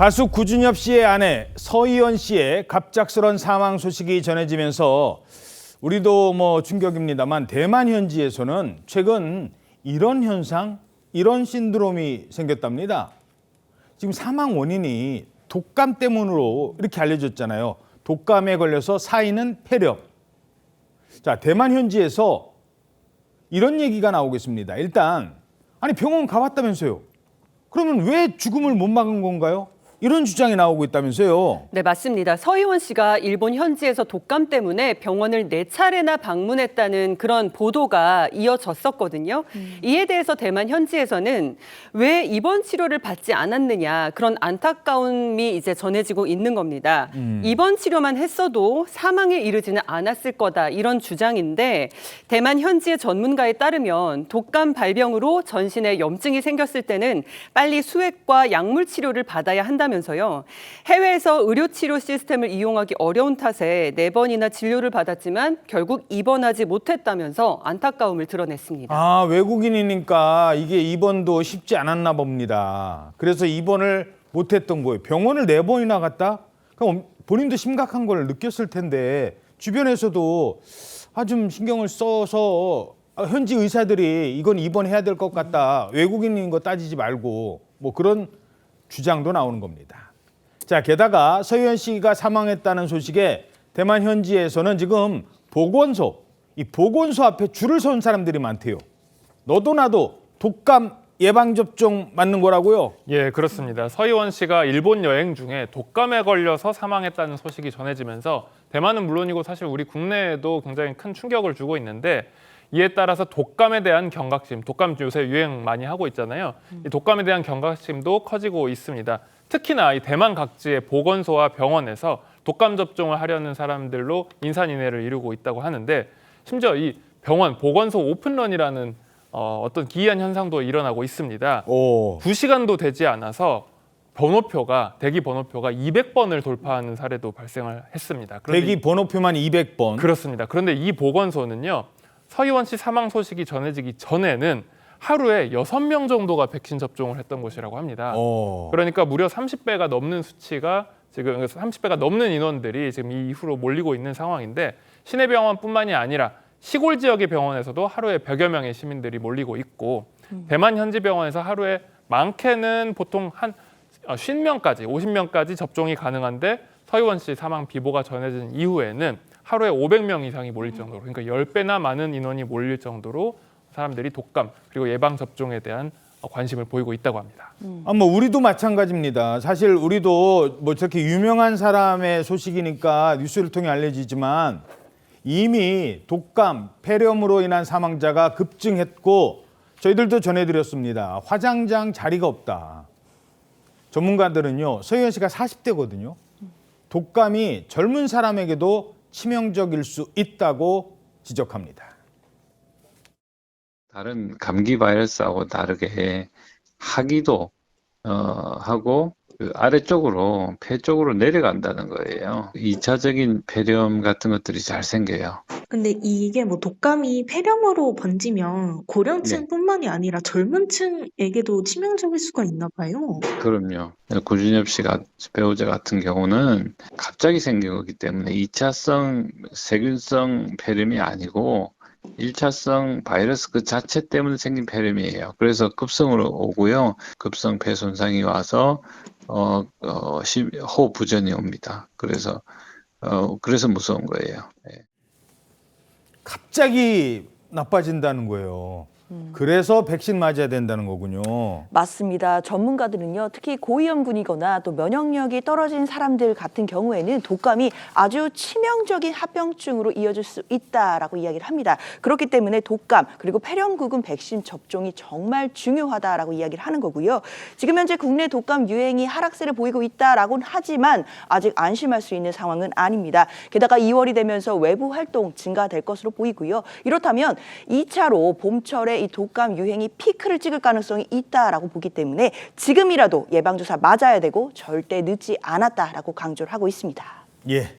가수 구준엽 씨의 아내 서희원 씨의 갑작스런 사망 소식이 전해지면서 우리도 충격입니다만 대만 현지에서는 최근 이런 현상, 이런 신드롬이 생겼답니다. 지금 사망 원인이 독감 때문으로 이렇게 알려졌잖아요. 독감에 걸려서 사인은 폐렴. 자, 대만 현지에서 이런 얘기가 나오고 있습니다. 일단 아니 병원 가봤다면서요. 그러면 왜 죽음을 못 막은 건가요? 이런 주장이 나오고 있다면서요. 네, 맞습니다. 서희원 씨가 일본 현지에서 독감 때문에 병원을 4차례나 방문했다는 그런 보도가 이어졌었거든요. 이에 대해서 대만 현지에서는 왜 입원 치료를 받지 않았느냐 그런 안타까움이 이제 전해지고 있는 겁니다. 입원 치료만 했어도 사망에 이르지는 않았을 거다 이런 주장인데 대만 현지의 전문가에 따르면 독감 발병으로 전신에 염증이 생겼을 때는 빨리 수액과 약물 치료를 받아야 한다면서요. 해외에서 의료치료 시스템을 이용하기 어려운 탓에 4번이나 진료를 받았지만 결국 입원하지 못했다면서 안타까움을 드러냈습니다. 아, 외국인이니까 이게 입원도 쉽지 않았나 봅니다. 그래서 입원을 못했던 거예요. 병원을 4번이나 갔다? 그럼 본인도 심각한 걸 느꼈을 텐데 주변에서도 좀 신경을 써서 현지 의사들이 이건 입원해야 될 것 같다. 외국인인 거 따지지 말고 그런 주장도 나오는 겁니다. 자, 게다가 서희원 씨가 사망했다는 소식에 대만 현지에서는 지금 이 보건소 앞에 줄을 선 사람들이 많대요. 너도 나도 독감 예방접종 맞는 거라고요? 예, 그렇습니다. 서희원 씨가 일본 여행 중에 독감에 걸려서 사망했다는 소식이 전해지면서 대만은 물론이고 사실 우리 국내에도 굉장히 큰 충격을 주고 있는데 이에 따라서 독감에 대한 경각심, 독감 요새 유행 많이 하고 있잖아요. 이 독감에 대한 경각심도 커지고 있습니다. 특히나 이 대만 각지의 보건소와 병원에서 독감 접종을 하려는 사람들로 인산인해를 이루고 있다고 하는데 심지어 이 보건소 오픈런이라는 어떤 기이한 현상도 일어나고 있습니다. 2시간도 되지 않아서 대기 번호표가 200번을 돌파하는 사례도 발생을 했습니다. 대기 번호표만 200번. 그렇습니다. 그런데 이 보건소는요. 서희원 씨 사망 소식이 전해지기 전에는 하루에 6명 정도가 백신 접종을 했던 곳이라고 합니다. 그러니까 무려 30배가 넘는 수치가 지금 30배가 넘는 인원들이 지금 이 이후로 몰리고 있는 상황인데 시내 병원뿐만이 아니라 시골 지역의 병원에서도 하루에 100여 명의 시민들이 몰리고 있고 대만 현지 병원에서 하루에 많게는 보통 한 50명까지, 50명까지 접종이 가능한데 서희원 씨 사망 비보가 전해진 이후에는 하루에 500명 이상이 몰릴 정도로 그러니까 10배나 많은 인원이 몰릴 정도로 사람들이 독감 그리고 예방접종에 대한 관심을 보이고 있다고 합니다. 우리도 마찬가지입니다. 사실 우리도 저렇게 유명한 사람의 소식이니까 뉴스를 통해 알려지지만 이미 독감, 폐렴으로 인한 사망자가 급증했고 저희들도 전해드렸습니다. 화장장 자리가 없다. 전문가들은요. 서희원 씨가 40대거든요. 독감이 젊은 사람에게도 치명적일 수 있다고 지적합니다. 다른 감기 바이러스하고 다르게 하기도 하고 그 아래쪽으로 폐 쪽으로 내려간다는 거예요. 2차적인 폐렴 같은 것들이 잘 생겨요. 근데 이게 독감이 폐렴으로 번지면 고령층뿐만이 아니라 젊은 층에게도 치명적일 수가 있나 봐요. 그럼요. 구준엽 씨 배우자 같은 경우는 갑자기 생긴 거기 때문에 2차성 세균성 폐렴이 아니고 1차성 바이러스 그 자체 때문에 생긴 폐렴이에요. 그래서 급성으로 오고요. 급성 폐 손상이 와서 호흡 부전이 옵니다. 그래서 무서운 거예요. 네. 갑자기 나빠진다는 거예요. 그래서 백신 맞아야 된다는 거군요. 맞습니다. 전문가들은요, 특히 고위험군이거나 또 면역력이 떨어진 사람들 같은 경우에는 독감이 아주 치명적인 합병증으로 이어질 수 있다라고 이야기를 합니다. 그렇기 때문에 독감 그리고 폐렴구금 백신 접종이 정말 중요하다라고 이야기를 하는 거고요. 지금 현재 국내 독감 유행이 하락세를 보이고 있다라고는 하지만 아직 안심할 수 있는 상황은 아닙니다. 게다가 2월이 되면서 외부 활동 증가될 것으로 보이고요. 이렇다면 2차로 봄철에 이 독감 유행이 피크를 찍을 가능성이 있다라고 보기 때문에 지금이라도 예방주사 맞아야 되고 절대 늦지 않았다라고 강조를 하고 있습니다. 예.